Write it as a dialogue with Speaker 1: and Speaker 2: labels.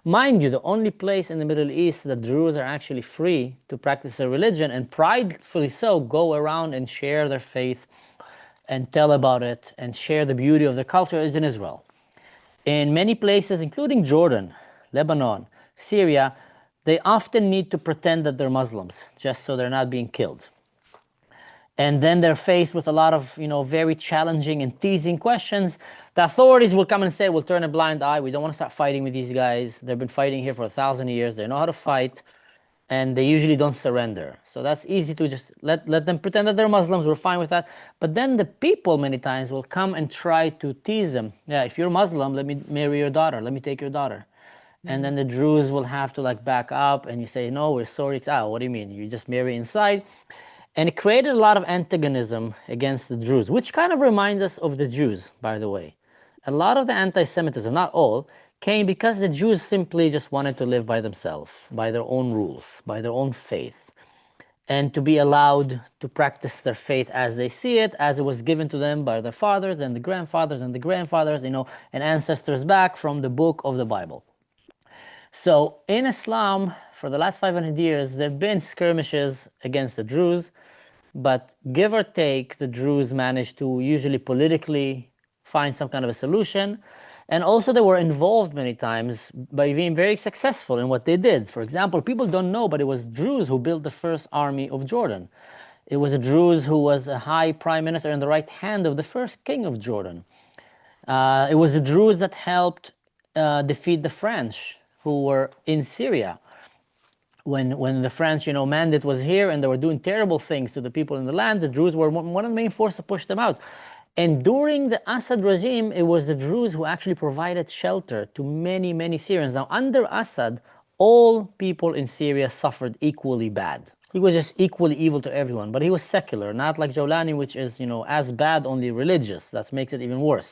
Speaker 1: Mind you, the only place in the Middle East that Druze are actually free to practice their religion, and pridefully so, go around and share their faith and tell about it and share the beauty of their culture, is in Israel. In many places, including Jordan, Lebanon, Syria, they often need to pretend that they're Muslims just so they're not being killed. And then they're faced with a lot of, very challenging and teasing questions. The authorities will come and say, we'll turn a blind eye. We don't want to start fighting with these guys. They've been fighting here for 1,000 years. They know how to fight, and they usually don't surrender. So that's easy to just let them pretend that they're Muslims. We're fine with that. But then the people many times will come and try to tease them. Yeah, if you're Muslim, let me marry your daughter. Let me take your daughter. And then the Druze will have to back up, and you say, no, we're sorry. Oh, what do you mean? You just marry inside. And it created a lot of antagonism against the Druze, which kind of reminds us of the Jews, by the way. A lot of the anti-Semitism, not all, came because the Jews simply just wanted to live by themselves, by their own rules, by their own faith, and to be allowed to practice their faith as they see it, as it was given to them by their fathers and the grandfathers and the grandfathers, and ancestors back from the book of the Bible. So in Islam, for the last 500 years, there have been skirmishes against the Druze, but give or take, the Druze managed to usually politically find some kind of a solution. And also they were involved many times by being very successful in what they did. For example, people don't know, but it was Druze who built the first army of Jordan. It was a Druze who was a high prime minister and the right hand of the first king of Jordan. It was the Druze that helped defeat the French who were in Syria. When the French, mandate was here and they were doing terrible things to the people in the land, the Druze were one of the main forces to push them out. And during the Assad regime, it was the Druze who actually provided shelter to many, many Syrians. Now, under Assad, all people in Syria suffered equally bad. He was just equally evil to everyone, but he was secular, not like Jawlani, which is, as bad, only religious. That makes it even worse.